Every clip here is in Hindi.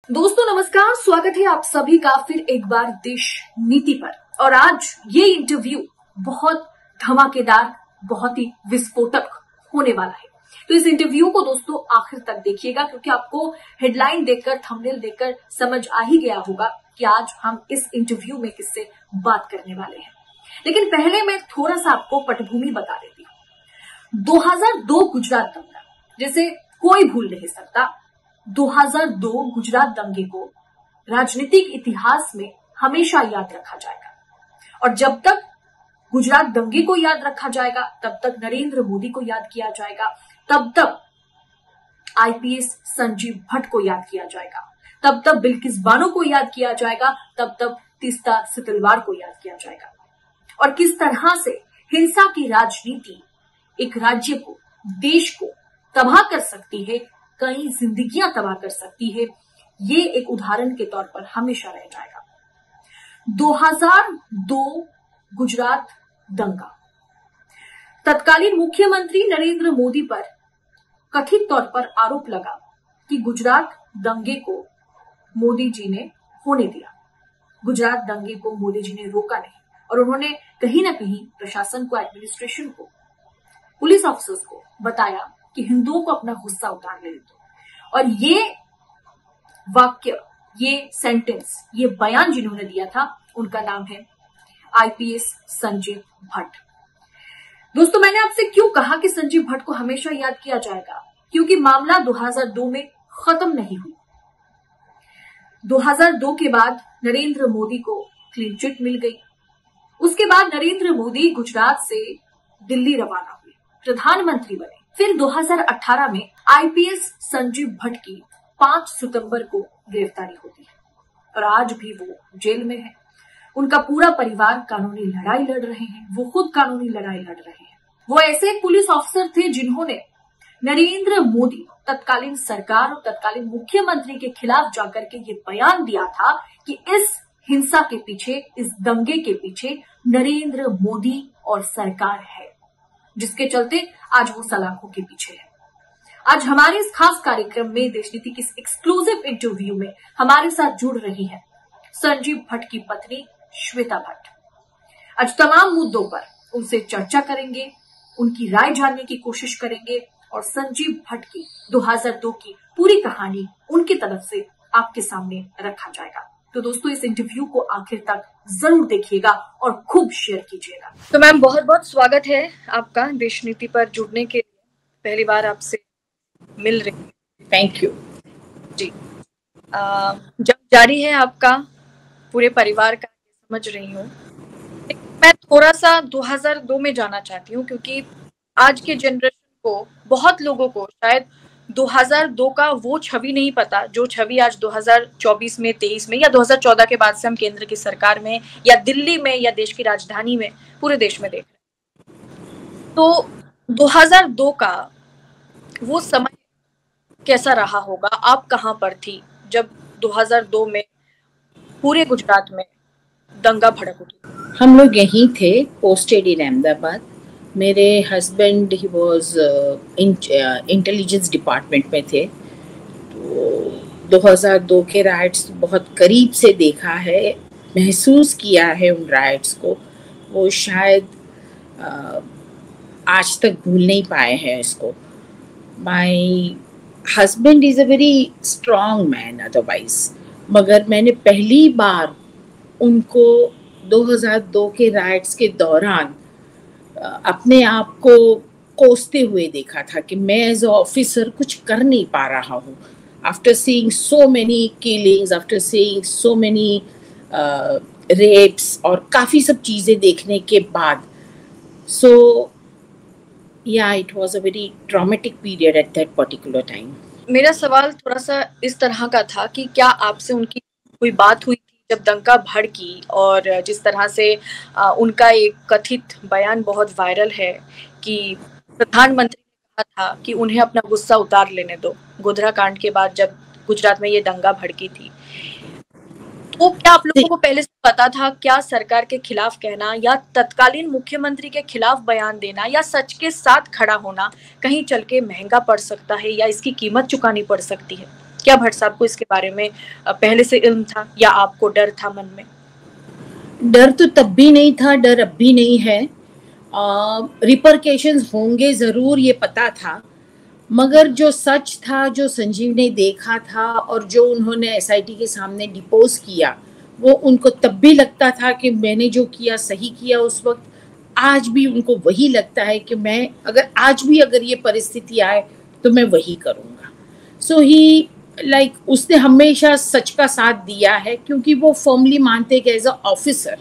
दोस्तों नमस्कार, स्वागत है आप सभी का फिर एक बार देश नीति पर। और आज ये इंटरव्यू बहुत धमाकेदार, बहुत ही विस्फोटक होने वाला है। तो इस इंटरव्यू को दोस्तों आखिर तक देखिएगा, क्योंकि आपको हेडलाइन देखकर, थंबनेल देखकर समझ आ ही गया होगा कि आज हम इस इंटरव्यू में किससे बात करने वाले हैं। लेकिन पहले मैं थोड़ा सा आपको पटभूमि बता देती हूँ। 2002 गुजरात दंगा, जिसे कोई भूल नहीं सकता। 2002 गुजरात दंगे को राजनीतिक इतिहास में हमेशा याद रखा जाएगा। और जब तक गुजरात दंगे को याद रखा जाएगा, तब तक नरेंद्र मोदी को याद किया जाएगा, तब तक आईपीएस संजीव भट्ट को याद किया जाएगा, तब तक बिल्किस बानो को याद किया जाएगा, तब तक तीस्ता सितलवाड़ को याद किया जाएगा। और किस तरह से हिंसा की राजनीति एक राज्य को, देश को तबाह कर सकती है, कई जिंदगियां तबाह कर सकती है, ये एक उदाहरण के तौर पर हमेशा रह जाएगा। 2002 गुजरात दंगा, तत्कालीन मुख्यमंत्री नरेंद्र मोदी पर कथित तौर पर आरोप लगा कि गुजरात दंगे को मोदी जी ने होने दिया, गुजरात दंगे को मोदी जी ने रोका नहीं। और उन्होंने कहीं ना कहीं प्रशासन को, एडमिनिस्ट्रेशन को, पुलिस ऑफिसर्स को बताया कि हिंदुओं को अपना गुस्सा उतार लेने दो। और ये वाक्य, ये सेंटेंस, ये बयान जिन्होंने दिया था, उनका नाम है आईपीएस संजीव भट्ट। दोस्तों मैंने आपसे क्यों कहा कि संजीव भट्ट को हमेशा याद किया जाएगा? क्योंकि मामला 2002 में खत्म नहीं हुई। 2002 के बाद नरेंद्र मोदी को क्लीन चिट मिल गई। उसके बाद नरेंद्र मोदी गुजरात से दिल्ली रवाना हुए, प्रधानमंत्री बने। फिर 2018 में आईपीएस संजीव भट्ट की 5 सितंबर को गिरफ्तारी होती है और आज भी वो जेल में है। उनका पूरा परिवार कानूनी लड़ाई लड़ रहे हैं, वो खुद कानूनी लड़ाई लड़ रहे हैं। वो ऐसे एक पुलिस ऑफिसर थे जिन्होंने नरेंद्र मोदी, तत्कालीन सरकार और तत्कालीन मुख्यमंत्री के खिलाफ जाकर के ये बयान दिया था कि इस हिंसा के पीछे, इस दंगे के पीछे नरेंद्र मोदी और सरकार है, जिसके चलते आज वो सलाखों के पीछे है। आज हमारे इस खास कार्यक्रम में, देश नीति की एक्सक्लूसिव इंटरव्यू में हमारे साथ जुड़ रही है संजीव भट्ट की पत्नी श्वेता भट्ट। आज तमाम मुद्दों पर उनसे चर्चा करेंगे, उनकी राय जानने की कोशिश करेंगे और संजीव भट्ट की 2002 की पूरी कहानी उनकी तरफ से आपके सामने रखा जाएगा। तो दोस्तों इस इंटरव्यू को आखिर तक जरूर देखिएगा और खूब शेयर कीजिएगा। तो मैम बहुत बहुत स्वागत है आपका देश नीति पर जुड़ने के लिए। पहली बार आपसे मिल रही हूँ। थैंक यू जी। जब जारी है आपका पूरे परिवार का, समझ रही हूँ। मैं थोड़ा सा 2002 में जाना चाहती हूँ, क्योंकि आज के जनरेशन को, बहुत लोगों को शायद 2002 का वो छवि नहीं पता जो छवि आज 2024 में, 23 में या 2014 के बाद से हम केंद्र की सरकार में या दिल्ली में या देश की राजधानी में, पूरे देश में देख रहे हैं। तो 2002 का वो समय कैसा रहा होगा? आप कहाँ पर थी जब 2002 में पूरे गुजरात में दंगा भड़क उठी? हम लोग यहीं थे, पोस्टेड इन अहमदाबाद। मेरे husband he was intelligence department में थे। तो 2002 के राइट्स बहुत करीब से देखा है, महसूस किया है उन राइट्स को। वो शायद आज तक भूल नहीं पाए हैं इसको। My husband is a very strong man otherwise, मगर मैंने पहली बार उनको 2002 के राइट्स के दौरान अपने आप को कोसते हुए देखा था कि मैं एज अ ऑफिसर कुछ कर नहीं पा रहा हूँ। After seeing so many killings, after seeing so many rapes और काफ़ी सब चीज़ें देखने के बाद, so yeah it was a very traumatic period at that particular time. मेरा सवाल थोड़ा सा इस तरह का था कि क्या आपसे उनकी कोई बात हुई थी जब दंगा भड़की? और जिस तरह से उनका एक कथित बयान बहुत वायरल है कि प्रधानमंत्री ने कहा था कि उन्हें अपना गुस्सा उतार लेने दो, गोधरा कांड के बाद जब गुजरात में ये दंगा भड़की थी, तो क्या आप लोगों को पहले से पता था क्या सरकार के खिलाफ कहना या तत्कालीन मुख्यमंत्री के खिलाफ बयान देना या सच के साथ खड़ा होना कहीं चल के महंगा पड़ सकता है या इसकी कीमत चुकानी पड़ सकती है? क्या भट्ट साहब को इसके बारे में पहले से इल्म था या आपको डर था मन में? डर तो तब भी नहीं था, डर अब भी नहीं है। रिपरकेशंस होंगे ज़रूर, ये पता था, मगर जो सच था, जो संजीव ने देखा था और जो उन्होंने एसआईटी के सामने डिपोज किया, वो उनको तब भी लगता था कि मैंने जो किया सही किया उस वक्त। आज भी उनको वही लगता है कि मैं आज भी अगर ये परिस्थिति आए तो मैं वही करूँगा। सो ही उसने हमेशा सच का साथ दिया है, क्योंकि वो फर्मली मानते हैं कि एज अ ऑफिसर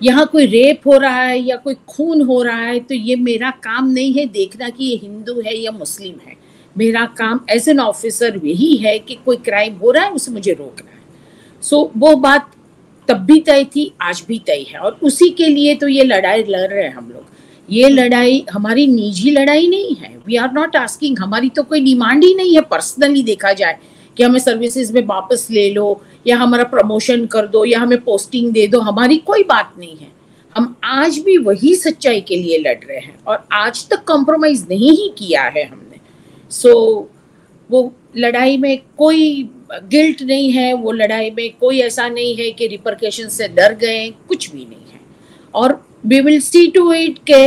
यहाँ कोई रेप हो रहा है या कोई खून हो रहा है तो ये मेरा काम नहीं है देखना कि ये हिंदू है या मुस्लिम है। मेरा काम एज एन ऑफिसर यही है कि कोई क्राइम हो रहा है उसे मुझे रोकना है। सो वो बात तब भी तय थी, आज भी तय है, और उसी के लिए तो ये लड़ाई लड़ रहे हैं हम लोग। ये लड़ाई हमारी निजी लड़ाई नहीं है। वी आर नॉट आस्किंग, हमारी तो कोई डिमांड ही नहीं है पर्सनली देखा जाए कि हमें सर्विसेज में वापस ले लो या हमारा प्रमोशन कर दो या हमें पोस्टिंग दे दो। हमारी कोई बात नहीं है। हम आज भी वही सच्चाई के लिए लड़ रहे हैं और आज तक कॉम्प्रोमाइज नहीं ही किया है हमने। सो वो लड़ाई में कोई गिल्ट नहीं है, वो लड़ाई में कोई ऐसा नहीं है कि रिपरकेशन से डर गए, कुछ भी नहीं है। और we will see to it के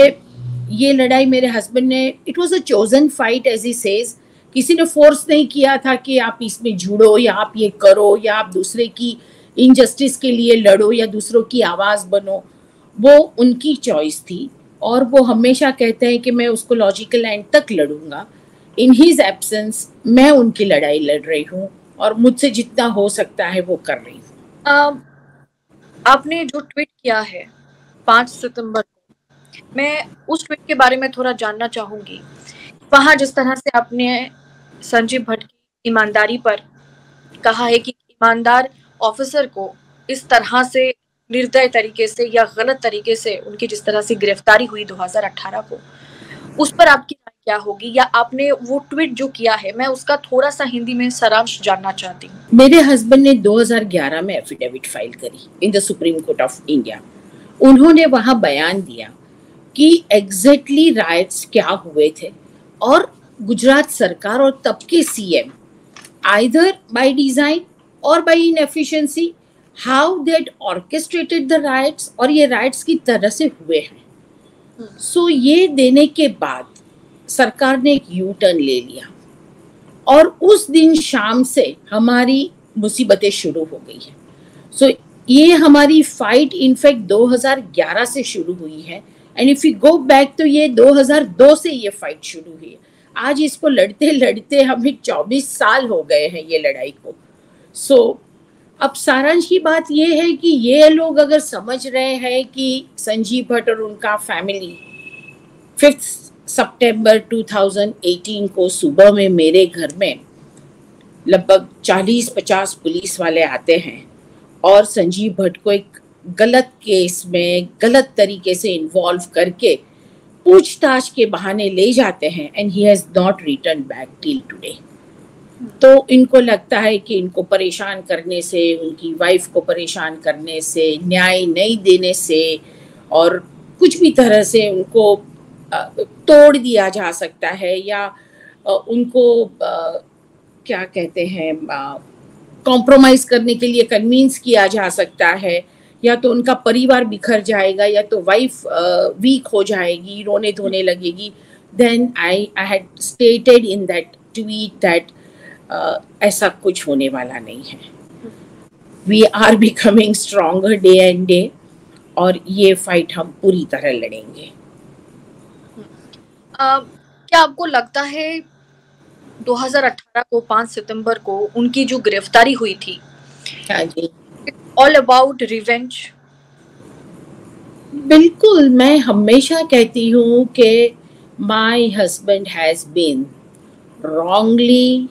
ये लड़ाई मेरे हस्बैंड ने, it was a chosen fight as he says. किसी ने फोर्स नहीं किया था कि आप इसमें जुड़ो या आप ये करो या आप दूसरे की इनजस्टिस के लिए लड़ो या दूसरों की आवाज बनो। वो उनकी चॉइस थी और वो हमेशा कहते हैं कि मैं उसको लॉजिकल एंड तक लड़ूंगा। इन हिज एब्सेंस मैं उनकी लड़ाई लड़ रही हूँ और मुझसे जितना हो सकता है वो कर रही हूँ। आपने जो ट्वीट किया है 5 सितंबर को, मैं उस ट्वीट के बारे में थोड़ा जानना चाहूंगी। वहां जिस तरह से आपने संजीव भट्ट की ईमानदारी पर कहा है कि ईमानदार ऑफिसर को इस तरह से निर्दय तरीके से या गलत तरीके से उनकी जिस तरह से गिरफ्तारी हुई 2018 को, उस पर आपकी राय क्या होगी? या आपने वो ट्वीट जो किया है, मैं उसका थोड़ा सा हिंदी में सारांश जानना चाहती हूँ। मेरे हस्बैंड ने 2011 में एफिडेविट फाइल करी in the supreme court of India. उन्होंने वहां बयान दिया कि एग्जैक्टली राइट्स क्या हुए थे और गुजरात सरकार और तब के सीएम आइदर बाय डिजाइन और by inefficiency how that orchestrated the riots और ये राइट्स की तरह से हुए हैं। सो ये देने के बाद सरकार ने एक यू टर्न ले लिया और उस दिन शाम से हमारी मुसीबतें शुरू हो गई है। सो ये हमारी फाइट इनफैक्ट 2011 से शुरू हुई है and if you go back तो ये 2002 से ये फाइट शुरू हुई है। आज इसको लड़ते लड़ते हमें 24 साल हो गए हैं ये लड़ाई को। सो अब सारांश की बात ये है कि ये लोग अगर समझ रहे हैं कि संजीव भट्ट और उनका फैमिली 5 सितंबर 2018 को सुबह में मेरे घर में लगभग 40-50 पुलिस वाले आते हैं और संजीव भट्ट को एक गलत केस में गलत तरीके से इन्वॉल्व करके पूछताछ के बहाने ले जाते हैं and he has not return back till today. तो इनको लगता है कि इनको परेशान करने से, उनकी वाइफ को परेशान करने से, न्याय नहीं देने से और कुछ भी तरह से उनको तोड़ दिया जा सकता है या उनको क्या कहते हैं कॉम्प्रोमाइज करने के लिए कन्विंस किया जा सकता है, या तो उनका परिवार बिखर जाएगा या तो वाइफ वीक हो जाएगी, रोने धोने लगेगी। Then I had stated in that tweet that ऐसा कुछ होने वाला नहीं है। We are becoming stronger day and day और ये फाइट हम पूरी तरह लड़ेंगे। क्या आपको लगता है 2018 को 5 सितंबर को उनकी जो गिरफ्तारी हुई थी, हाँ जी, ऑल अबाउट रिवेंज? बिल्कुल, मैं हमेशा कहती हूँ कि my husband has been wrongly,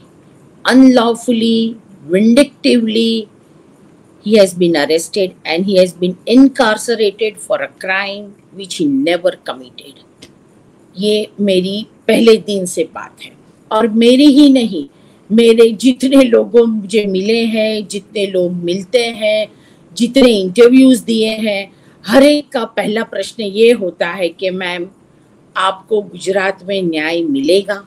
unlawfully, vindictively, he has been arrested and he has been incarcerated for a crime which he never committed. ये मेरी पहले दिन से बात है और मेरी ही नहीं, मेरे जितने लोगों मुझे मिले हैं, जितने लोग मिलते हैं, जितने इंटरव्यूज दिए हैं, हर एक का पहला प्रश्न ये होता है कि मैम आपको गुजरात में न्याय मिलेगा?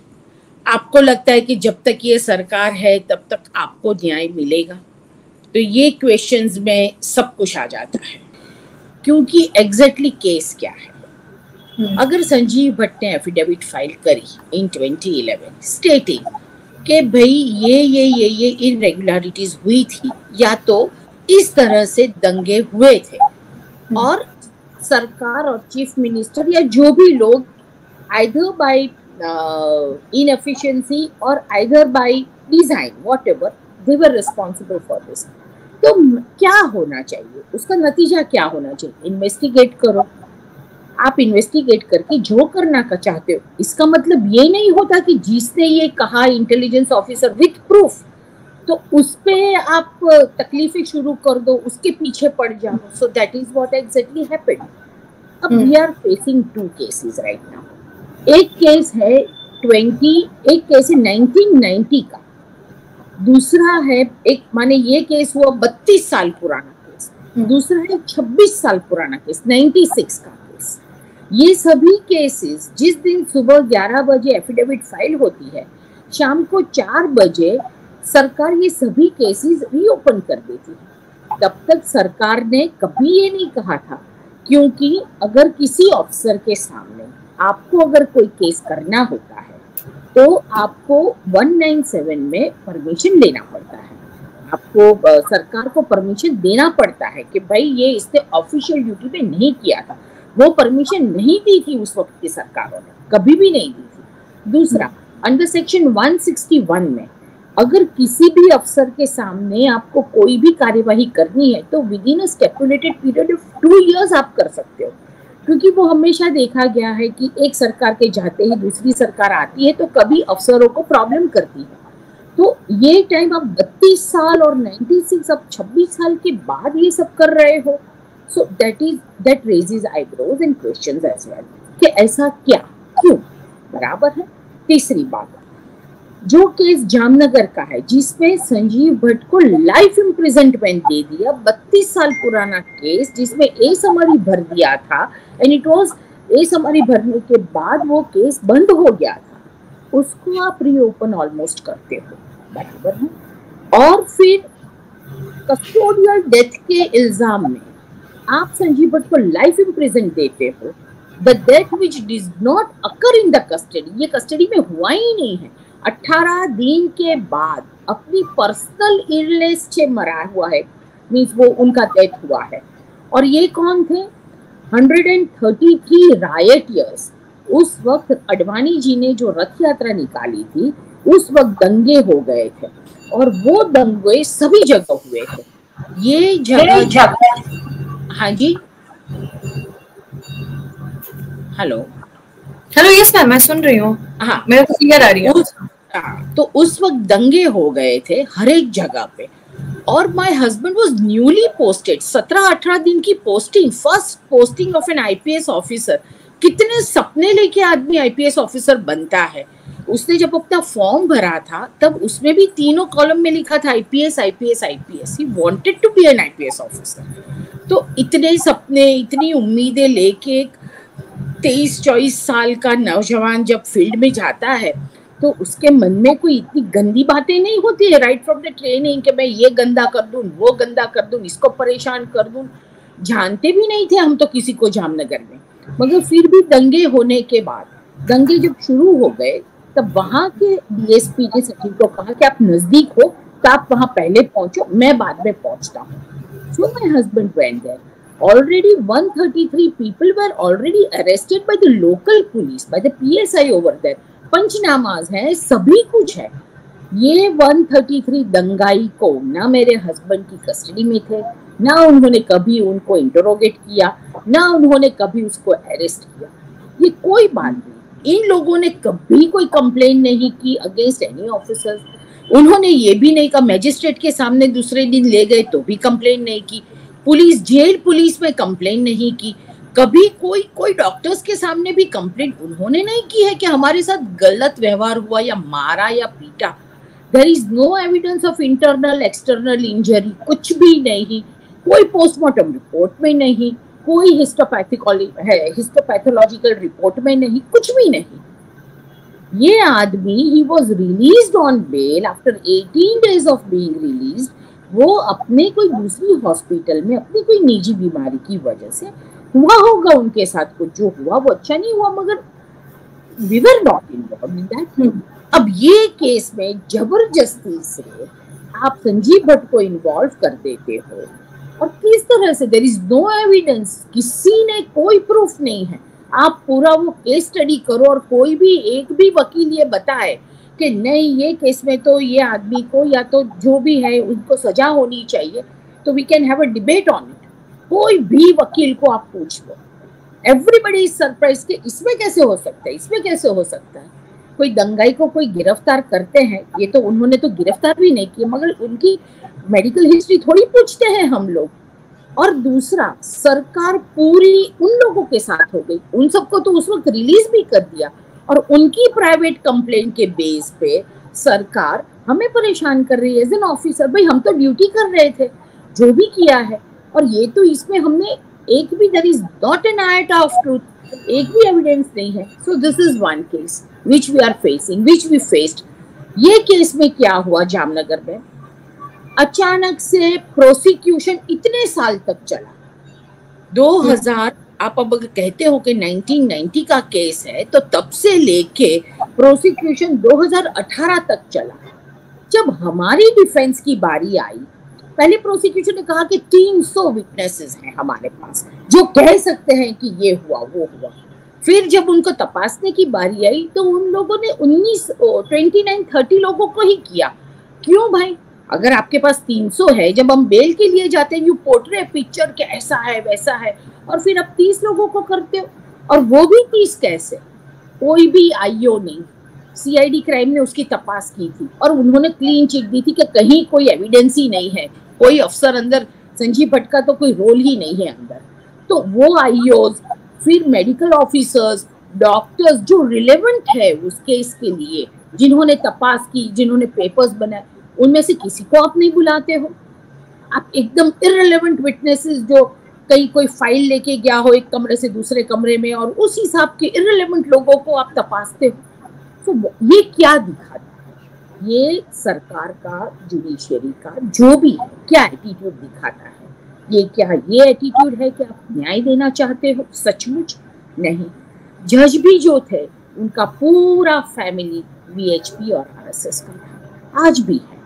आपको लगता है कि जब तक ये सरकार है तब तक आपको न्याय मिलेगा? तो ये क्वेश्चंस में सब कुछ आ जाता है, क्योंकि एग्जैक्टली केस क्या है। अगर संजीव भट्ट ने एफिडेविट फाइल करी इन 2011 स्टेटिंग कि भाई ये इरेगुलरिटीज हुई थी, या तो इस तरह से दंगे हुए थे और सरकार और चीफ मिनिस्टर या जो भी लोग either bye inefficiency or either by design, whatever, they were responsible for this. तो क्या होना चाहिए, उसका नतीजा क्या होना चाहिए? इन्वेस्टिगेट करो। आप इन्वेस्टिगेट करके जो करना का चाहते हो, इसका मतलब ये नहीं होता कि जिसने ये कहा इंटेलिजेंस ऑफिसर विथ प्रूफ, तो उस पे आप तकलीफें शुरू कर दो, उसके पीछे पड़ जाओ। So that is what exactly happened. अब we are facing two cases right now. एक केस है 1990 का, दूसरा है एक माने ये केस हुआ 32 साल पुराना केस, दूसरा है 26 साल पुराना केस 96 का केस। ये सभी केसेस जिस दिन सुबह 11 बजे एफिडेविट फाइल होती है, शाम को 4 बजे सरकार ये सभी केसेस रीओपन कर देती है। तब तक सरकार ने कभी ये नहीं कहा था, क्योंकि अगर किसी ऑफिसर के सामने आपको अगर कोई केस करना होता है तो आपको 197 में परमिशन लेना पड़ता है। आपको सरकार को परमिशन देना पड़ता है कि भाई ये इसने ऑफिशियल ड्यूटी पे नहीं किया था। वो परमिशन नहीं दी थी उस वक्त की सरकारों ने, कभी भी नहीं दी थी। दूसरा, अंडर सेक्शन 161 में अगर किसी भी अफसर के सामने आपको कोई भी कार्यवाही करनी है तो within a stipulated period of 2 years आप कर सकते हो, क्योंकि वो हमेशा देखा गया है कि एक सरकार के जाते ही दूसरी सरकार आती है तो कभी अफसरों को प्रॉब्लम करती है। तो ये टाइम आप 32 साल और 96 अब 26 साल के बाद ये सब कर रहे हो, so that raises eyebrows and questions as well कि ऐसा क्या, क्यों, बराबर है। तीसरी बात, जो केस जामनगर का है जिसमें संजीव भट्ट को लाइफ इम्प्रिजनमेंट दे दिया, 32 साल पुराना केस जिसमें ए समरी भर दिया था and it was a summary भरने के बाद वो केस बंद हो गया था, उसको आप रीओपन ऑलमोस्ट करते हो, बराबर है। और फिर कस्टोडियल डेथ के इल्जाम में आप संजीव भट्ट को लाइफ इम्प्रिजन देते हो। The death which did not occur in the custody, ये कस्टडी में हुआ ही नहीं है, 18 दिन के बाद अपनी पर्सनल इलनेस से मरा हुआ है, मीन्स वो उनका डेथ हुआ है। और ये कौन थे? 133 रायटियर्स। उस वक्त अडवाणी जी ने जो रथ यात्रा निकाली थी, उस वक्त दंगे हो गए थे और वो दंगे सभी जगह हुए थे। ये जगह हाँ जी, हेलो यस मैम, मैं सुन रही हूँ। हाँ, मेरे को क्लियर आ रही है। तो उस वक्त दंगे हो गए थे हर एक जगह पे, और my husband was newly posted, 17-18 दिन की posting, first posting of N IPS officer. कितने सपने लेके आदमी आईपीएस ऑफिसर बनता है। उसने जब अपना फॉर्म भरा था तब उसमें भी 3 कॉलम में लिखा था IPS IPS IPS. He wanted to be an IPS officer. तो इतने सपने, इतनी उम्मीदें लेके 23-24 साल का नौजवान जब फील्ड में जाता है तो उसके मन में कोई इतनी गंदी बातें नहीं होती है राइट फ्रॉम द ट्रेनिंग कि मैं ये गंदा कर दूं, वो गंदा कर दूं, इसको परेशान कर दूं। जानते भी नहीं थे हम तो किसी को जामनगर में, मगर फिर भी दंगे होने के बाद, दंगे जब शुरू हो गए तब वहां के डीएसपी ने सचिव को कहा कि आप नजदीक हो तो आप वहां पहले पहुंचो, मैं बाद में पहुंचता हूँ। So my husband went there. Already 133 people were already arrested by the local police, by the PSI over there. पंचनामाज है, सभी कुछ है। ये 133 दंगाई को ना मेरे हस्बैंड की कस्टडी में थे, ना उन्होंने कभी उनको इंटरोगेट किया, ना उन्होंने कभी उसको अरेस्ट किया। ये कोई बात नहीं। इन लोगों ने कभी कोई कंप्लेन नहीं की अगेंस्ट एनी ऑफिसर्स। उन्होंने ये भी नहीं कहा, मैजिस्ट्रेट के सामने दूसरे दिन ले गए तो भी कंप्लेन नहीं की, पुलिस जेल पुलिस में कंप्लेन नहीं की, कभी कोई डॉक्टर्स के सामने भी कंप्लेंट उन्होंने नहीं की है कि हमारे साथ गलत व्यवहार हुआ या मारा या पीटा। There is no evidence of internal external injury, कुछ भी नहीं, कोई पोस्टमार्टम रिपोर्ट में नहीं, कोई हिस्टोपैथोलॉजिकल रिपोर्ट में नहीं, कुछ भी नहीं। ये आदमी he was released on bail after 18 days of being released. वो अपने कोई दूसरी हॉस्पिटल में अपनी कोई निजी बीमारी की वजह से हुआ होगा उनके साथ कुछ, जो हुआ वो अच्छा नहीं हुआ, मगर we were not involved in that. अब ये केस में जबरदस्ती से आप संजीव भट्ट को इन्वॉल्व कर देते हो, और किस तरह से, देयर इज नो एविडेंस, किसी ने कोई प्रूफ नहीं है। आप पूरा वो केस स्टडी करो और कोई भी एक भी वकील ये बताए कि नहीं ये केस में तो ये आदमी को या तो जो भी है उनको सजा होनी चाहिए, तो we can have a debate on it. कोई भी वकील को आप पूछ लो, एवरीबडी इज सरप्राइज कि इसमें कैसे हो सकता है, इसमें कैसे हो सकता है। कोई दंगाई को कोई गिरफ्तार करते हैं, ये तो उन्होंने तो गिरफ्तार भी नहीं किया, मगर उनकी मेडिकल हिस्ट्री थोड़ी पूछते हैं हम लोग। और दूसरा, सरकार पूरी उन लोगों के साथ हो गई, उन सबको तो उस वक्त रिलीज भी कर दिया, और उनकी प्राइवेट कंप्लेंट के बेस पे सरकार हमें परेशान कर रही है एज एन ऑफिसर। भाई हम तो ड्यूटी कर रहे थे, जो भी किया है, और ये तो इसमें हमने एक भी, there is not an iota of truth, एक भी एविडेंस नहीं है। So this is one case which we are facing, which we faced। ये केस में क्या हुआ जामनगर में, अचानक से प्रोसिक्यूशन इतने साल तक चला, 2000, आप अब अगर कहते हो कि 1990 का केस है, तो तब से लेके प्रोसिक्यूशन 2018 तक चला। जब हमारी डिफेंस की बारी आई, पहले प्रोसिक्यूशन ने कहा कि 300 विटनेसेस हैं हमारे पास जो कह सकते हैं कि ये हुआ वो हुआ। फिर जब उनको तपासने की बारी आई तो उन लोगों ने 29-30 लोगों को ही किया। क्यों भाई, अगर आपके पास 300 है, जब हम बेल के लिए जाते हैं यू पोर्ट्रे पिक्चर के ऐसा है वैसा है, और फिर आप 30 लोगों को करते हो, और वो भी 30 कैसे, कोई भी आईओ नहीं। सीआईडी क्राइम ने उसकी तपास की थी और उन्होंने क्लीन चिट दी थी कि कहीं कोई एविडेंस ही नहीं है, कोई अफसर अंदर, संजीव भट्ट का तो कोई रोल ही नहीं है अंदर। तो वो आईओज, फिर मेडिकल ऑफिसर्स, डॉक्टर्स जो रिलेवेंट है उस केस के लिए, जिन्होंने तपास की, जिन्होंने पेपर्स बनाए, उनमें से किसी को आप नहीं बुलाते हो। आप एकदम इररिलेवेंट विटनेसेस जो कहीं कोई फाइल लेके गया हो एक कमरे से दूसरे कमरे में, और उस हिसाब के इररिलेवेंट लोगों को आप तपासते हो। तो ये क्या दिखाता है, ये सरकार का, जुडिशियरी का जो भी है, क्या एटीट्यूड दिखाता है। ये क्या ये एटीट्यूड है कि आप न्याय देना चाहते हो? सचमुच नहीं। जज भी जो थे उनका पूरा फैमिली वीएचपी और आरएसएस का था, आज भी है।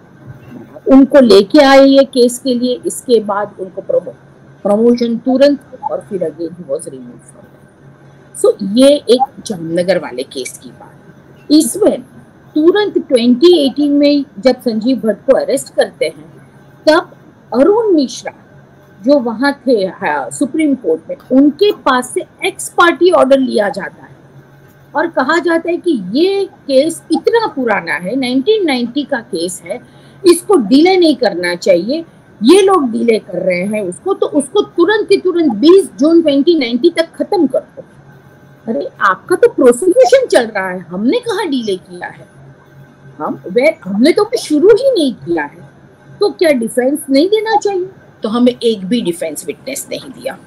उनको लेके आए ये केस के लिए, इसके बाद उनको प्रमोशन तुरंत, और फिर again he was removed from that. So ये एक जामनगर वाले केस की बात। इसमें तुरंत 2018 में जब संजीव भट्ट को अरेस्ट करते हैं, तब अरुण मिश्रा जो वहां थे सुप्रीम कोर्ट में, उनके पास से एक्स पार्टी ऑर्डर लिया जाता है और कहा जाता है कि ये केस इतना पुराना है, 1990 का केस है, इसको डिले नहीं करना चाहिए, ये लोग डिले कर रहे हैं उसको, तो उसको तुरंत की तुरंत 20 जून 2090 तक खत्म कर दो। अरे आपका तो प्रोसिक्यूशन चल रहा है, हमने कहाँ डिले किया है, हमने तो शुरू ही नहीं किया है, तो क्या डिफेंस नहीं देना चाहिए? तो हमें एक भी डिफेंस विटनेस नहीं दिया।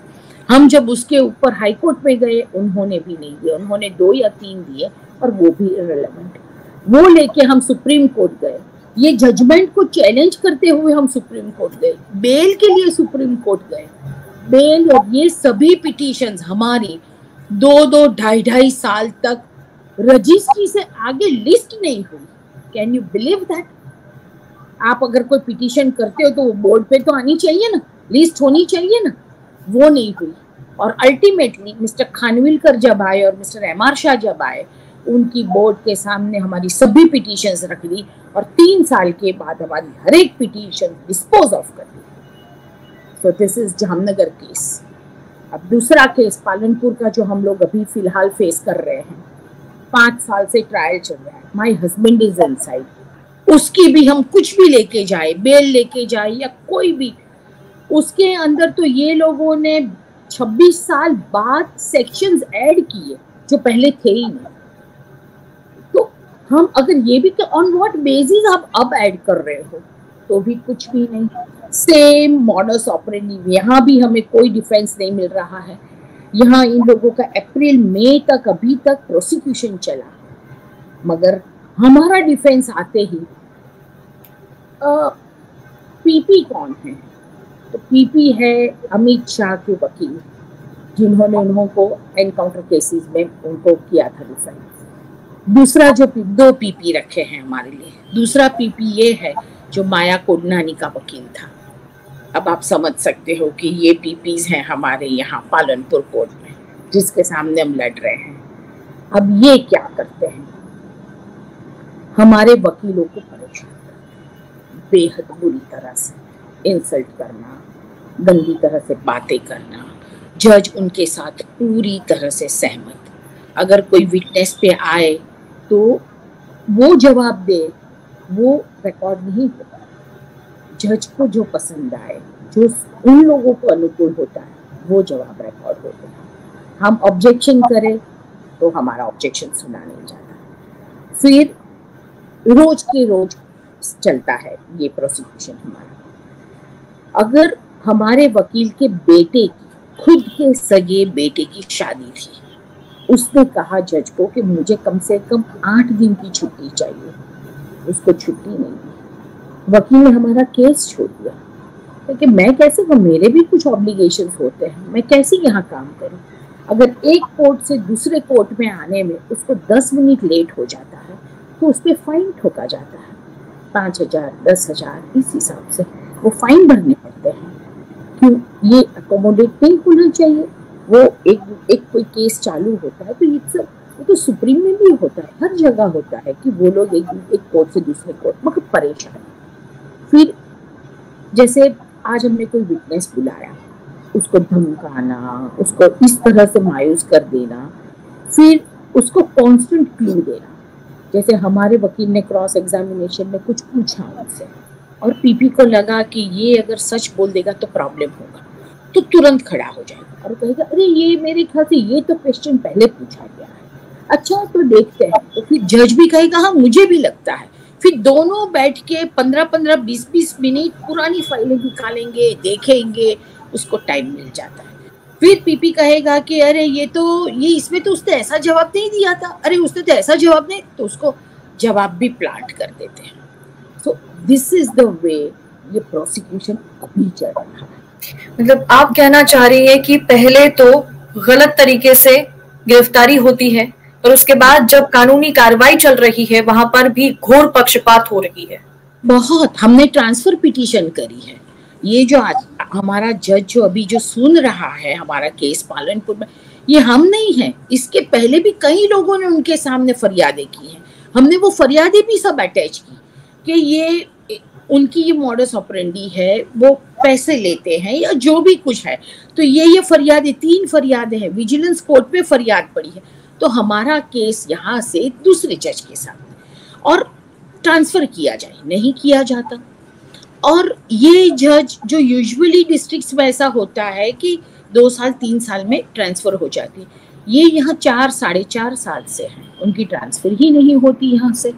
हम जब उसके ऊपर हाई कोर्ट में गए, उन्होंने भी नहीं दिया, उन्होंने 2 या 3 दिए और वो भी इररिलेवेंट। वो लेके हम सुप्रीम कोर्ट गए, ये जजमेंट को चैलेंज करते हुए हम सुप्रीम कोर्ट गए, बेल के लिए सुप्रीम कोर्ट गए, बेल, और ये सभी पिटीशंस हमारी 2-2, 2.5 साल तक रजिस्ट्री से आगे लिस्ट नहीं हुई। Can you believe that? आप अगर कोई पिटीशन करते हो तो वो बोर्ड पे तो आनी चाहिए ना, लिस्ट होनी चाहिए ना, वो नहीं हुई। और अल्टीमेटली मिस्टर खानविलकर जब आए और मिस्टर एमआर शाह जब आए, उनकी बोर्ड के सामने हमारी सभी पिटीशंस रख दी और 3 साल के बाद हमारी हर एक पिटीशन डिस्पोज ऑफ कर दी। So this is Jamnagar case. अब दूसरा केस पालनपुर का जो हम लोग अभी फिलहाल फेस कर रहे हैं, 5 साल से ट्रायल चल रहा है, माई हस्बैंड इज इनसाइड। उसकी भी हम कुछ भी लेके जाए, बेल लेके जाए या कोई भी, उसके अंदर तो ये लोगों ने 26 साल बाद सेक्शंस ऐड किए जो पहले थे ही नहीं। तो हम अगर ये भी ऑन व्हाट बेसिस आप अब ऐड कर रहे हो, तो भी कुछ भी नहीं। सेम मॉडस ऑपरेंडी, यहाँ भी हमें कोई डिफेंस नहीं मिल रहा है। यहाँ इन लोगों का अप्रैल मई तक अभी तक प्रोसिक्यूशन चला, मगर हमारा डिफेंस आते ही पीपी कौन है? तो पीपी है अमित शाह के वकील, जिन्होंने उनको एनकाउंटर केसेस में उनको किया था डिफेंस। दूसरा जो दो पीपी रखे हैं हमारे लिए, दूसरा पीपी ये है जो माया कोडनानी का वकील था। अब आप समझ सकते हो कि ये पीपीज हैं हमारे यहाँ पालनपुर कोर्ट में, जिसके सामने हम लड़ रहे हैं। अब ये क्या करते हैं, हमारे वकीलों को परेशान करते, बेहद बुरी तरह से इंसल्ट करना, गंदी तरह से बातें करना। जज उनके साथ पूरी तरह से सहमत। अगर कोई विटनेस पे आए तो वो जवाब दे, वो रिकॉर्ड नहीं होता। जज को जो पसंद आए, जो उन लोगों को अनुकूल होता है, वो जवाब रिकॉर्ड होता है। हम ऑब्जेक्शन करें तो हमारा ऑब्जेक्शन सुना नहीं जाता। फिर रोज के रोज चलता है ये प्रोसिक्यूशन हमारा। अगर हमारे वकील के बेटे की, खुद के सगे बेटे की शादी थी, उसने कहा जज को कि मुझे कम से कम 8 दिन की छुट्टी चाहिए, उसको छुट्टी नहीं दी। वकील ने हमारा केस छोड़ दिया क्योंकि मैं कैसे, मेरे भी कुछ ऑब्लिगेशंस होते हैं, मैं कैसे यहाँ काम करूँ। अगर एक कोर्ट से दूसरे कोर्ट में आने में उसको 10 मिनट लेट हो जाता है तो उस पर फाइन ठोका जाता है, 5,000 10,000 इस हिसाब से वो फाइन भरने पड़ते हैं। क्यों? ये अकोमोडेट नहीं होना चाहिए। वो एक कोई केस चालू होता है तो ये तो सुप्रीम में भी होता है, हर जगह होता है कि वो लोग एक कोर्ट से दूसरे कोर्ट, मगर परेशान। फिर जैसे आज हमने कोई विटनेस बुलाया, उसको धमकाना, उसको इस तरह से मायूस कर देना, फिर उसको कांस्टेंट क्लू देना। जैसे हमारे वकील ने क्रॉस एग्जामिनेशन में कुछ पूछा उनसे और पीपी को लगा कि ये अगर सच बोल देगा तो प्रॉब्लम होगा, तो तुरंत खड़ा हो जाएगा और कहेगा अरे ये मेरे ख्याल से ये तो क्वेश्चन पहले पूछा गया है, अच्छा तो देखते हैं। तो फिर जज भी कहेगा हाँ मुझे भी लगता है। फिर दोनों बैठ के 15-15 20-20 मिनट पुरानी फाइलें निकालेंगे, देखेंगे, उसको टाइम मिल जाता है। फिर पीपी कहेगा कि अरे ये इसमें तो उसने ऐसा जवाब नहीं दिया था, अरे उसने तो ऐसा जवाब नहीं, तो उसको जवाब भी प्लांट कर देते हैं। सो दिस इज द वे ये प्रोसिक्यूशन अभी चल रहा है। मतलब आप कहना चाह रही है कि पहले तो गलत तरीके से गिरफ्तारी होती है और उसके बाद जब कानूनी कार्रवाई चल रही है वहां पर भी घोर पक्षपात हो रही है। बहुत, हमने ट्रांसफर पिटीशन करी है। ये जो आज हमारा जज जो अभी जो सुन रहा है हमारा केस पालनपुर में, ये हम नहीं है, इसके पहले भी कई लोगों ने उनके सामने फरियादें की हैं। हमने वो फरियादें भी सब अटैच की कि ये उनकी ये मॉडस ऑपरेंडी है, वो पैसे लेते हैं या जो भी कुछ है। तो ये फरियादें, 3 फरियादें हैं, विजिलेंस कोर्ट में फरियाद पड़ी है। तो हमारा केस यहाँ से दूसरे जज के सामने और ट्रांसफर किया जाए, नहीं किया जाता। और ये जज जो यूजुअली डिस्ट्रिक्ट्स में ऐसा होता है कि 2 साल 3 साल में ट्रांसफर हो जाती है, ये यहाँ 4 साढ़े 4 साल से है, उनकी ट्रांसफर ही नहीं होती यहाँ से।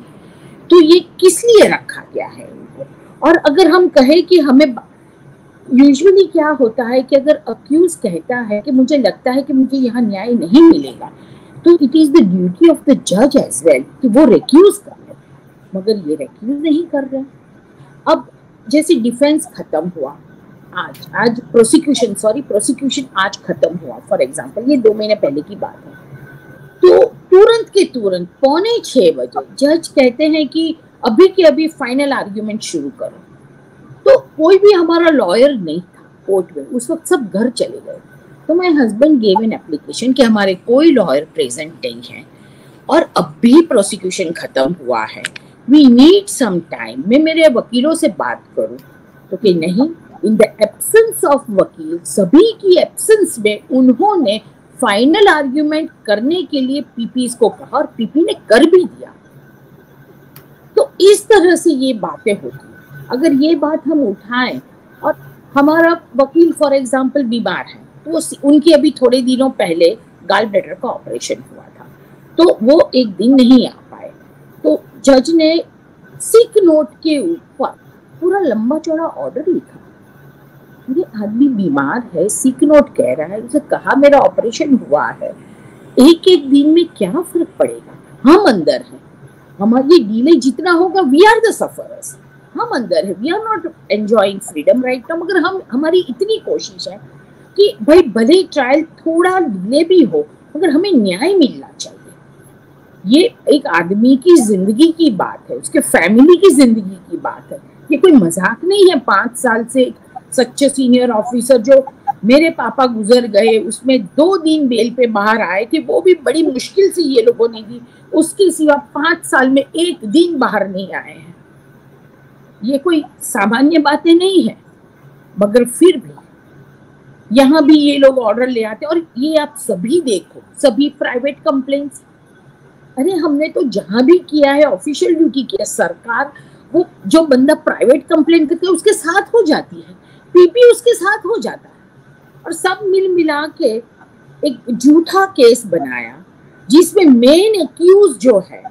तो ये किस लिए रखा गया है उनको? और अगर हम कहें कि हमें यूजुअली क्या होता है कि अगर अक्यूज कहता है कि मुझे लगता है कि मुझे यहाँ न्याय नहीं मिलेगा, तो it is the duty of the जज एज वेल कि वो रिक्यूज कर ले, मगर ये रिक्यूज नहीं कर रहे। अब जैसे डिफेंस खत्म हुआ, आज प्रोसिक्यूशन आज खत्म हुआ, फॉर एग्जांपल ये 2 महीने पहले की बात है, तो तुरंत के तुरंत 5:45 बजे जज कहते हैं कि अभी के अभी फाइनल आर्ग्यूमेंट शुरू करो। तो कोई भी हमारा लॉयर नहीं था कोर्ट में उस वक्त, सब घर चले गए। तो my husband gave an application कि हमारे कोई लॉयर प्रेजेंट नहीं है और अब भी प्रोसिक्यूशन खत्म हुआ है, वी नीड सम टाइम, मैं मेरे वकीलों से बात करूं। तो कि नहीं, इन द एब्सेंस ऑफ वकील, सभी की एब्सेंस में उन्होंने फाइनल आर्ग्यूमेंट करने के लिए पीपीस को कहा और पीपी ने कर भी दिया। तो इस तरह से ये बातें होती हैं। अगर ये बात हम उठाएं और हमारा वकील फॉर एग्जांपल बीमार है, तो उनकी अभी थोड़े दिनों पहले गॉल ब्लैडर का ऑपरेशन हुआ था, तो वो एक दिन नहीं आ पाए। तो जज ने सिक नोट के ऊपर पूरा लंबा चौड़ा ऑर्डर लिखा। ये आदमी बीमार है, सिक नोट कह रहा है, उसे कहा मेरा ऑपरेशन हुआ है, एक दिन में क्या फर्क पड़ेगा, हम अंदर हैं, हमारी डिले जितना होगा, वी आर द सफरर्स, हम अंदर है, we are not enjoying freedom right now, मगर हम हमारी इतनी कोशिश है कि भाई भले ट्रायल थोड़ा डिले भी हो मगर हमें न्याय मिलना चाहिए। ये एक आदमी की जिंदगी की बात है, उसके फैमिली की जिंदगी की बात है, ये कोई मजाक नहीं है। 5 साल से एक सच्चे सीनियर ऑफिसर जो मेरे पापा गुजर गए उसमें 2 दिन बेल पे बाहर आए थे, वो भी बड़ी मुश्किल से ये लोगों ने दी, उसके सिवा 5 साल में 1 दिन बाहर नहीं आए हैं। ये कोई सामान्य बातें नहीं है, मगर फिर भी यहाँ भी ये लोग ऑर्डर ले आते। और ये आप सभी देखो, सभी प्राइवेट कंप्लेंट्स, अरे हमने तो जहां भी किया है ऑफिशियल ड्यूटी किया, सरकार वो जो बंदा प्राइवेट कंप्लेंट करते है उसके साथ हो जाती है, पीपी उसके साथ हो जाता है, और सब मिल मिला के एक झूठा केस बनाया जिसमें मेन एक्यूज जो है,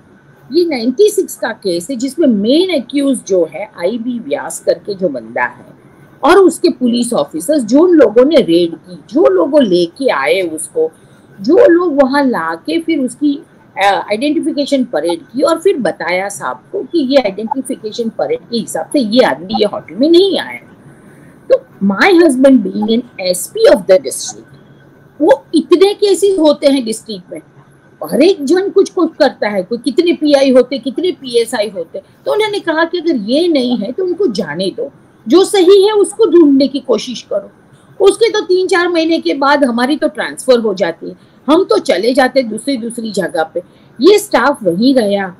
ये 96 का केस है जिसमें मेन एक्यूज जो है IB व्यास करके जो बंदा है, और उसके पुलिस ऑफिसर्स, जो लोगों ने रेड की, जो लोगों लेके आए उसको, जो लोग वहां लाके फिर उसकी आइडेंटिफिकेशन परेड की और फिर बताया साहब को कि ये आइडेंटिफिकेशन परेड के हिसाब से ये आदमी ये होटल में नहीं आया। तो my husband being an SP of the district, वो इतने केसेस होते हैं डिस्ट्रिक्ट में, हर एक जन कुछ कुछ करता है, कोई कितने PI होते, कितने PSI होते, तो उन्होंने कहा कि अगर ये नहीं है तो उनको जाने दो, जो सही है उसको ढूंढने की कोशिश करो। उसके तो 3-4 महीने के बाद हमारी तो ट्रांसफर हो जाती है, हम तो चले जाते दूसरी जगह पे, ये स्टाफ वहीं गया।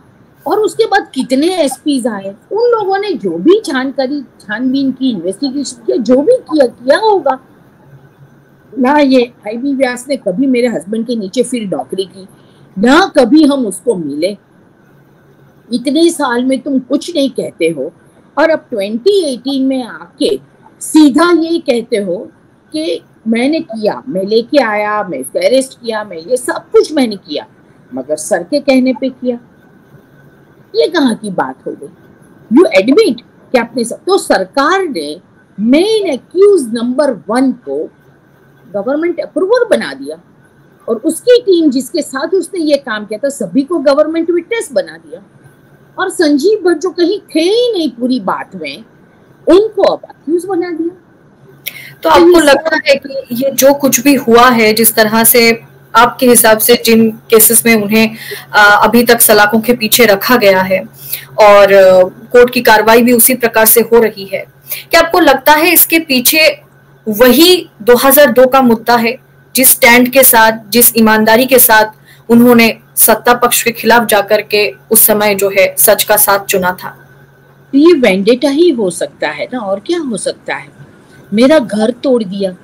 और उसके बाद कितने SPs आए, उन लोगों ने जो भी जानकारी छानबीन की, इन्वेस्टिगेशन किया, जो भी किया होगा ना। ये IB व्यास ने कभी मेरे हस्बैंड के नीचे फिर नौकरी की ना, कभी हम उसको मिले। इतने साल में तुम कुछ नहीं कहते हो, और अब 2018 में आके सीधा ये कहते हो कि मैंने किया, मैं लेके आया, मैं इसको अरेस्ट किया, मैं ये सब कुछ मैंने किया, मगर सर के कहने पे किया। ये कहाँ की बात हो गई? यू एडमिट कि आपने सब, तो सरकार ने मेन एक्यूज नंबर 1 को गवर्नमेंट अप्रूवर बना दिया, और उसकी टीम जिसके साथ उसने ये काम किया था सभी को गवर्नमेंट विटनेस बना दिया, और संजीव भट्ट जो कहीं थे ही नहीं पूरी बात में, उनको अब अक्यूज बना दिया। तो आपको लगता है कि ये जो कुछ भी हुआ है, जिस तरह से आपके हिसाब से जिन केसेस में उन्हें अभी तक सलाखों के पीछे रखा गया है और कोर्ट की कार्रवाई भी उसी प्रकार से हो रही है, क्या आपको लगता है इसके पीछे वही 2002 का मुद्दा है, जिस स्टैंड के साथ, जिस ईमानदारी के साथ उन्होंने सत्ता पक्ष के खिलाफ जाकर के उस समय जो है सच का साथ चुना था? ये वेंडेटा ही हो सकता है ना, और क्या हो सकता है। मेरा घर तोड़ दिया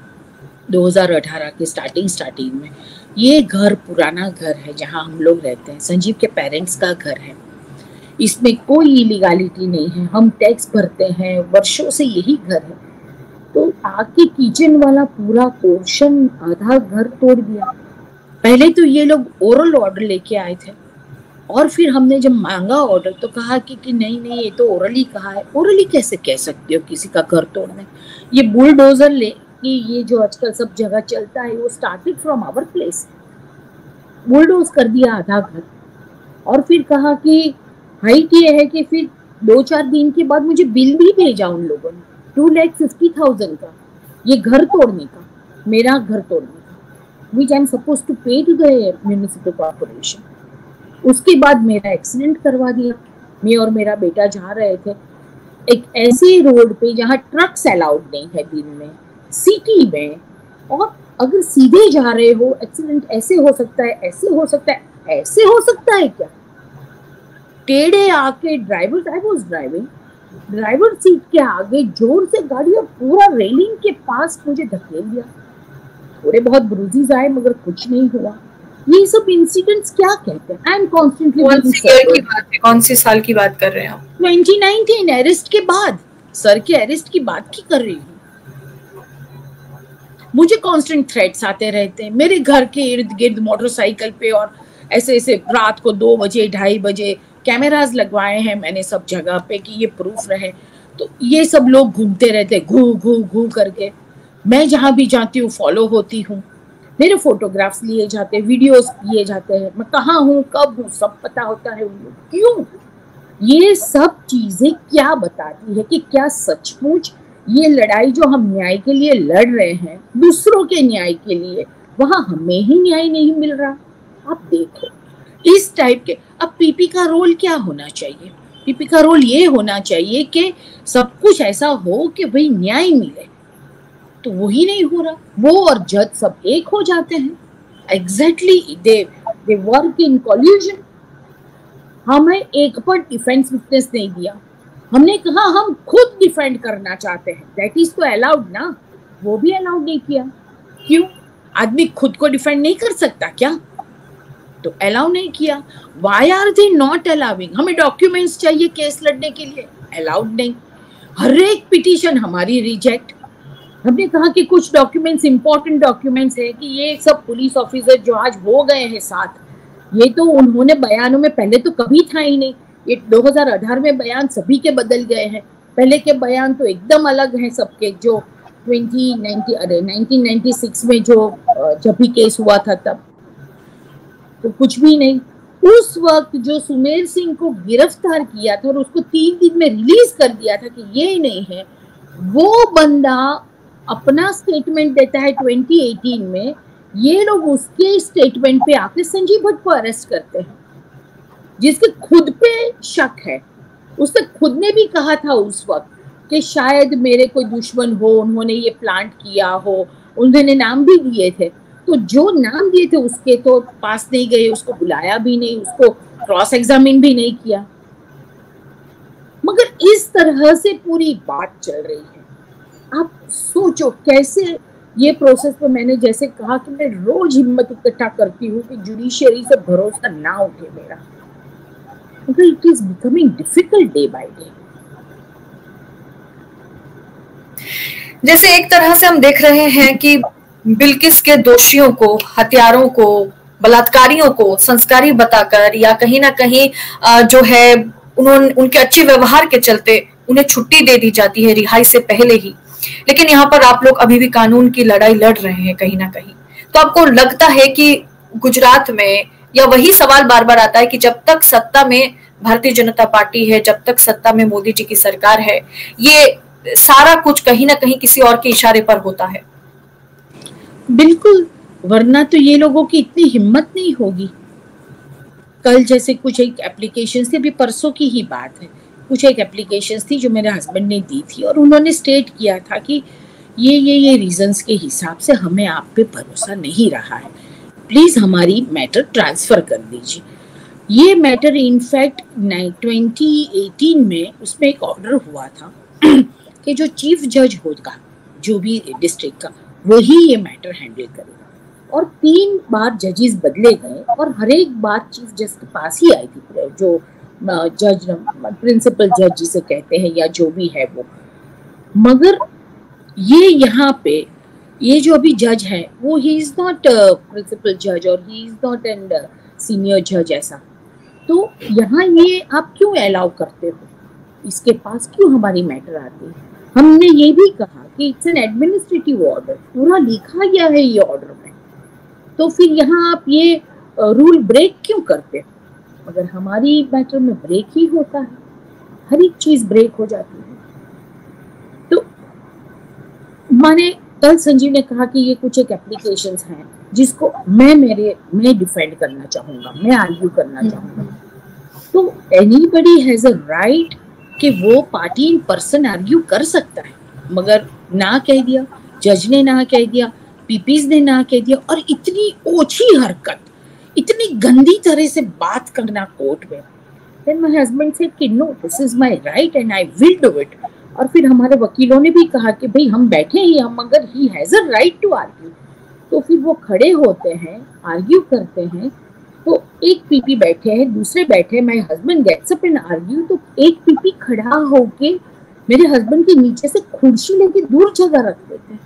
2018 के स्टार्टिंग में। ये घर पुराना घर है जहां हम लोग रहते हैं, संजीव के पेरेंट्स का घर है, इसमें कोई इलीगलिटी नहीं है, हम टैक्स भरते हैं, वर्षों से यही घर है। तो आके किचन वाला पूरा पोर्शन, आधा घर तोड़ दिया। पहले तो ये लोग ओरल ऑर्डर लेके आए थे, और फिर हमने जब मांगा ऑर्डर तो कहा कि नहीं ये तो ओरली कहा है। ओरली कैसे कह सकते हो किसी का घर तोड़ने? ये बुलडोजर ले कि ये जो आजकल सब जगह चलता है वो started from our place, bulldoze कर दिया आधा घर। और फिर कहा कि हाइट ये है कि फिर 2-4 दिन के बाद मुझे बिल भी भेजा उन लोगों ने 2,50,000 का, ये घर तोड़ने का, मेरा घर तोड़ने का, विच आई एम सपोज टू पे टू द म्युनिसिपल कॉर्पोरेशन। उसके बाद मेरा एक्सीडेंट करवा दिया। मैं और मेरा बेटा जा रहे थे एक ऐसे रोड पे जहाँ ट्रक्स अलाउड नहीं है दिन में, सिटी में, और अगर सीधे जा रहे हो एक्सीडेंट ऐसे हो सकता है, ऐसे हो सकता है, ऐसे हो सकता है क्या? टेढ़े आके ड्राइवर सीट के आगे जोर से गाड़ी और पूरा रेलिंग के पास मुझे धकेल दिया। थोड़े बहुत ब्रूजेस आए मगर कुछ नहीं हुआ। ये सब इंसिडेंट्स क्या कहते हैं? आई एम कॉन्स्टेंटली, कौन सी साल की बात कर रहे हैं आप? 2019 अरेस्ट के बाद, सर के अरेस्ट की बात की कर रही हूँ। मुझे कांस्टेंट थ्रेट्स आते रहते हैं मेरे घर के इर्द गिर्द मोटरसाइकिल पे, और ऐसे ऐसे रात को 2 बजे 2:30 बजे कैमरास लगवाए हैं मैंने सब जगह पे कि ये प्रूफ रहे। तो ये सब लोग घूमते रहते घू घू घू करके, मैं जहां भी जाती हूँ फॉलो होती हूँ। मेरे फोटोग्राफ्स लिए जाते हैं, वीडियोस लिए जाते हैं, मैं कहाँ हूँ, कब हूँ, सब पता होता है उनको। क्यों? ये सब चीजें क्या बताती है कि क्या सचमुच ये लड़ाई जो हम न्याय के लिए लड़ रहे हैं, दूसरों के न्याय के लिए, वहां हमें ही न्याय नहीं मिल रहा? आप देखो इस टाइप के। अब पीपी का रोल क्या होना चाहिए? पीपी का रोल ये होना चाहिए कि सब कुछ ऐसा हो कि भाई न्याय मिले, तो वही नहीं हो रहा। वो और जज सब एक हो जाते हैं। Exactly they work in collusion. हमें एक पर डिफेंस विटनेस नहीं दिया, हमने कहा हम खुद डिफेंड करना चाहते हैं, दैट इज तो अलाउड ना, वो भी अलाउड नहीं किया। क्यों? आदमी खुद को डिफेंड नहीं कर सकता क्या? तो अलाउ नहीं किया। Why are they not allowing? हमें डॉक्यूमेंट्स चाहिए केस लड़ने के लिए, अलाउड नहीं। हर एक पिटीशन हमारी रिजेक्ट। हमने कहा कि कुछ डॉक्यूमेंट्स, इंपॉर्टेंट डॉक्यूमेंट्स है कि ये सब पुलिस ऑफिसर जो आज हो गए हैं साथ, ये तो उन्होंने बयानों में, पहले तो कभी था ही नहीं, ये 2018 में बयान सभी के बदल गए हैं। पहले के बयान तो एकदम अलग हैं सबके, जो 1996 में जो जब भी केस हुआ था तब तो कुछ भी नहीं। उस वक्त जो सुमेर सिंह को गिरफ्तार किया था और उसको 3 दिन में रिलीज कर दिया था कि ये नहीं है, वो बंदा अपना स्टेटमेंट देता है 2018 में। ये लोग उसके स्टेटमेंट पे आके संजीव भट्ट को अरेस्ट करते हैं, जिसके खुद पे शक है। उसने खुद ने भी कहा था उस वक्त कि शायद मेरे कोई दुश्मन हो, उन्होंने ये प्लांट किया हो, उन्होंने नाम भी दिए थे। तो जो नाम दिए थे उसके तो पास नहीं गए, उसको बुलाया भी नहीं, उसको क्रॉस एग्जामिन भी नहीं किया। मगर इस तरह से पूरी बात चल रही है। आप सोचो कैसे ये प्रोसेस पे, मैंने जैसे कहा कि मैं रोज हिम्मत इकट्ठा करती हूँ कि जुडिशियरी से भरोसा ना उठे मेरा, मगर it is becoming difficult day by day. जैसे एक तरह से हम देख रहे हैं कि बिल्किस के दोषियों को, हत्यारों को, बलात्कारियों को संस्कारी बताकर या कहीं ना कहीं जो है उनके अच्छे व्यवहार के चलते उन्हें छुट्टी दे दी जाती है रिहाई से पहले ही। लेकिन यहाँ पर आप लोग अभी भी कानून की लड़ाई लड़ रहे हैं कहीं ना कहीं। तो आपको लगता है कि गुजरात में, या वही सवाल बार बार आता है कि जब तक सत्ता में भारतीय जनता पार्टी है, जब तक सत्ता में मोदी जी की सरकार है, ये सारा कुछ कहीं ना कहीं किसी और के इशारे पर होता है? बिल्कुल, वरना तो ये लोगों की इतनी हिम्मत नहीं होगी। कल जैसे कुछ एक एप्लीकेशन थी, अभी परसों की ही बात है, कुछ एक एप्लीकेशन थी जो मेरे हस्बैंड ने दी थी और उन्होंने स्टेट किया था कि ये रीजंस के हिसाब से हमें आप पे भरोसा नहीं रहा है, प्लीज हमारी मैटर ट्रांसफर कर दीजिए। ये मैटर इनफैक्ट 2018 में उसमें एक ऑर्डर हुआ था कि जो चीफ जज होगा जो भी डिस्ट्रिक्ट का, वही ये मैटर हैंडल करेगा। और 3 बार जजेस बदले गए और हर एक बार चीफ जज के पास ही आई थी, जो जज प्रिंसिपल जज जिसे कहते हैं या जो भी है वो। मगर ये यहाँ पे ये जो अभी जज है वो ही इज नॉट प्रिंसिपल जज और he is not and senior जज ऐसा। तो यहाँ ये आप क्यों अलाउ करते हो, इसके पास क्यों हमारी मैटर आती है? हमने ये भी कहा कि इट्स एन एडमिनिस्ट्रेटिव ऑर्डर, पूरा लिखा गया है ये ऑर्डर में, तो फिर यहाँ आप ये रूल ब्रेक क्यों करते हो? मगर हमारी मैटर में ब्रेक ही होता है, हर एक चीज ब्रेक हो जाती है। तो माने कल संजीव ने कहा कि ये कुछ एक एप्लीकेशंस हैं जिसको मैं डिफेंड करना चाहूंगा, मैं आर्ग्यू करना चाहूंगा। तो एनीबडी हैज अ राइट कि वो पार्टी इन पर्सन आर्ग्यू कर सकता है, मगर ना कह दिया, जज ने ना कह दिया, पीपीज ने ना कह दिया। और इतनी ओछी हरकत, इतनी गंदी तरह से बात करना कोर्ट में। Then my husband said कि no, this is my right and I will do it। और फिर हमारे वकीलों ने भी कहा कि भाई हम बैठे ही हम, मगर he has a right to argue। तो फिर वो खड़े होते हैं, आर्ग्यू करते हैं। तो एक पीपी बैठे हैं, दूसरे बैठे, my husband gets up and argue. तो एक पीपी खड़ा होके मेरे हस्बैंड के नीचे से कुर्सी लेके दूर जगह रख देते हैं।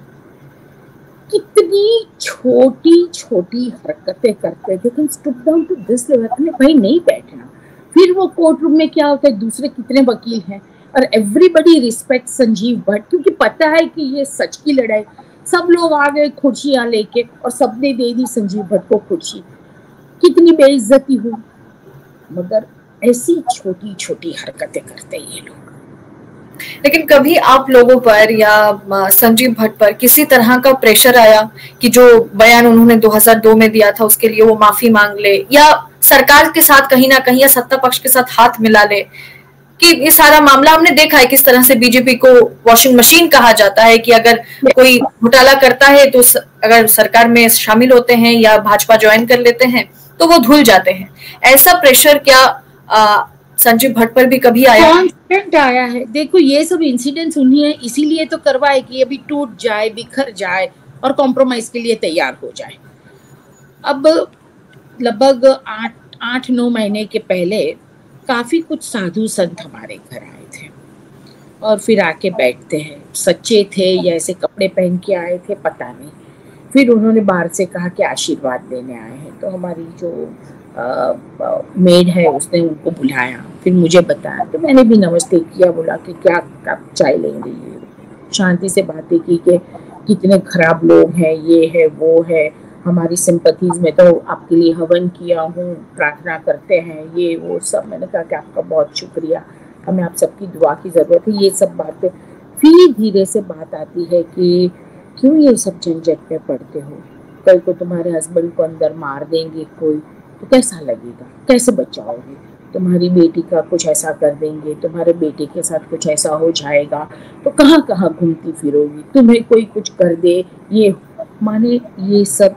कितनी छोटी छोटी हरकतें करते थे, can stoop down to this level. भाई नहीं बैठना। फिर वो कोर्ट रूम में क्या होता है, दूसरे कितने वकील हैं और एवरीबडी रिस्पेक्ट संजीव भट्ट, क्योंकि पता है कि ये सच की लड़ाई। सब लोग आ गए कुर्सियां लेके और सबने दे दी संजीव भट्ट को कुर्सी। कितनी बेइज्जती हुई। मगर ऐसी छोटी छोटी हरकतें करते ये लोग। लेकिन कभी आप लोगों पर या संजीव भट्ट पर किसी तरह का प्रेशर आया कि जो बयान उन्होंने 2002 में दिया था उसके लिए वो माफी मांग ले, या सरकार के साथ कहीं ना कहीं या सत्ता पक्ष के साथ हाथ मिला ले? कि ये सारा मामला हमने देखा है किस तरह से बीजेपी को वॉशिंग मशीन कहा जाता है, कि अगर कोई घोटाला करता है तो अगर सरकार में शामिल होते हैं या भाजपा ज्वाइन कर लेते हैं तो वो धुल जाते हैं। ऐसा प्रेशर क्या संजीव भट्ट पर भी कभी आया? कॉन्स्टेंट आया है। देखो ये सब इंसिडेंट्स उन्हीं है, इसीलिए तो करवाए कि अभी टूट जाए, बिखर जाए और कॉम्प्रोमाइज के लिए तैयार हो जाए। अब लगभग 8-9 महीने के पहले काफी कुछ साधु संत हमारे घर आए थे और फिर आके बैठते हैं। सच्चे थे या ऐसे कपड़े पहन के आए थे पता नहीं। फिर उन्होंने बाहर से कहा कि आशीर्वाद देने आए हैं। तो हमारी जो मेड है उसने उनको बुलाया, फिर मुझे बताया, तो मैंने भी नमस्ते किया, बोला कि क्या कप चाय लेंगे। शांति से बातें की कि कितने खराब लोग हैं, ये है वो है, हमारी सिंपथीज में तो आपके लिए हवन किया हूँ, प्रार्थना करते हैं, ये वो सब। मैंने कहा कि आपका बहुत शुक्रिया, हमें आप सबकी दुआ की ज़रूरत है, ये सब बातें। फिर धीरे से बात आती है कि क्यों ये सब झंझट में पड़ते हो, कल को तुम्हारे हस्बैंड को अंदर मार देंगे कोई तो कैसा लगेगा, कैसे बचाओगे, तुम्हारी बेटी का कुछ ऐसा कर देंगे, तुम्हारे बेटे के साथ कुछ ऐसा हो जाएगा तो कहाँ कहाँ घूमती फिरोगी, तुम्हें कोई कुछ कर दे, ये माने ये सब।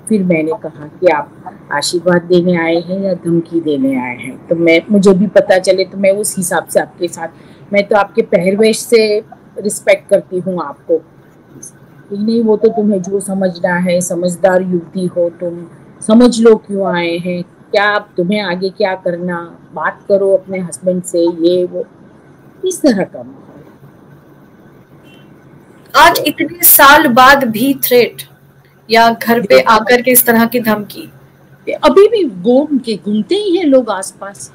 फिर मैंने कहा कि आप आशीर्वाद देने आए हैं या धमकी देने आए हैं, तो मुझे भी पता चले तो मैं उस हिसाब से आपके साथ, मैं तो आपके पहरवेश से रिस्पेक्ट करती हूँ आपको, नहीं वो तो तुम्हें जो समझना है, समझदार युवती हो तुम, समझ लो क्यों आए हैं, क्या तुम्हें आगे क्या करना, बात करो अपने हस्बैंड से, ये वो, इस तरह का माहौल। आज इतने साल बाद भी थ्रेट या घर पे आकर के इस तरह की धमकी अभी भी घूमते ही हैं लोग आसपास।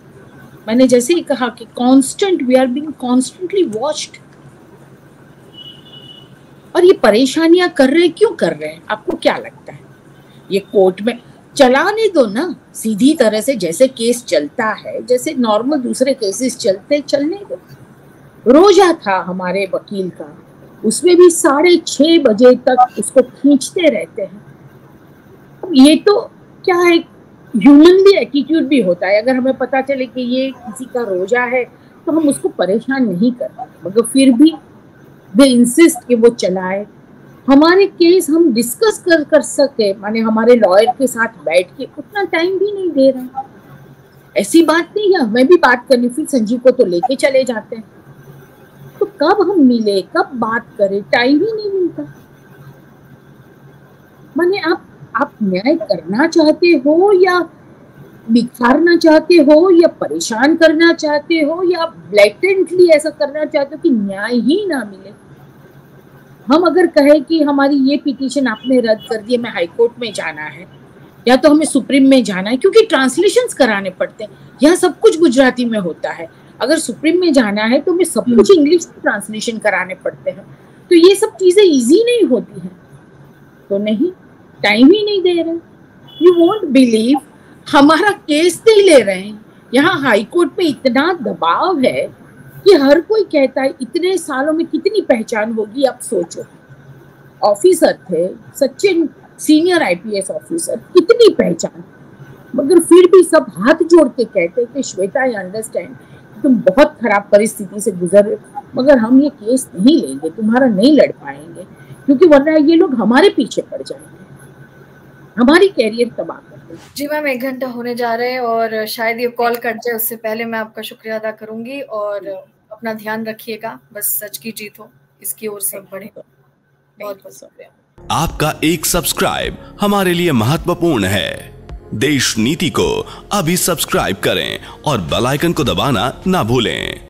मैंने जैसे ही कहा कि constant, we are being constantly watched. और ये परेशानियां कर रहे, क्यों कर रहे हैं, आपको क्या लगता है? ये कोर्ट में चलाने दो ना, सीधी तरह से जैसे केस चलता है, जैसे नॉर्मल दूसरे केसेस चलने दो। रोजा था हमारे वकील का, उसमें भी 6:30 बजे तक उसको खींचते रहते हैं। ये तो क्या है, ह्यूमनली एटीट्यूड भी होता है। अगर हमें पता चले कि ये किसी का रोजा है तो हम उसको परेशान नहीं करते, मगर फिर भी वे इंसिस्ट कि वो चलाए। हमारे केस हम डिस्कस कर सके, माने हमारे लॉयर के साथ बैठ के, उतना टाइम भी नहीं दे रहे। ऐसी बात नहीं है, हमें भी बात करनी, फिर संजीव को तो लेके चले जाते हैं। तो कब हम मिले, कब बात करें, टाइम ही नहीं मिलता। माने आप न्याय करना चाहते हो या बिखारना चाहते हो या परेशान करना चाहते हो या ब्लैटेंटली ऐसा करना चाहते हो कि न्याय ही ना मिले। हम अगर कहें कि हमारी ये पिटीशन आपने रद्द कर दी, हमें हाई कोर्ट में जाना है या तो हमें सुप्रीम में जाना है, क्योंकि ट्रांसलेशंस कराने पड़ते हैं। यहाँ सब कुछ गुजराती में होता है, अगर सुप्रीम में जाना है तो हमें सब कुछ इंग्लिश में ट्रांसलेशन कराने पड़ते हैं। तो ये सब चीजें इजी नहीं होती हैं। तो नहीं, टाइम ही नहीं दे रहे। यू वोंट बिलीव, हमारा केस नहीं ले रहे हैं। यहाँ हाई कोर्ट पे इतना दबाव है कि हर कोई कहता है, इतने सालों में कितनी पहचान होगी, आप सोचो। ऑफिसर थे, सच्चे सीनियर IPS ऑफिसर, कितनी पहचान, मगर फिर भी सब हाथ जोड़ के कहते कि श्वेता, आई अंडरस्टैंड तुम बहुत खराब परिस्थिति से गुजर रहे हो, मगर हम ये केस नहीं लेंगे, तुम्हारा नहीं लड़ पाएंगे, क्योंकि वरना ये लोग हमारे पीछे पड़ जाएंगे, हमारी कैरियर तबाह कर देंगे। जी मैम, 1 घंटा होने जा रहे हैं और शायद ये कॉल कट जाए उससे पहले मैं आपका शुक्रिया अदा करूंगी। और अपना ध्यान रखिएगा, बस सच की जीत हो, इसकी ओर सब बढ़े। बहुत बहुत शुक्रिया। आपका एक सब्सक्राइब हमारे लिए महत्वपूर्ण है। देश नीति को अभी सब्सक्राइब करें और बेल आइकन को दबाना ना भूलें।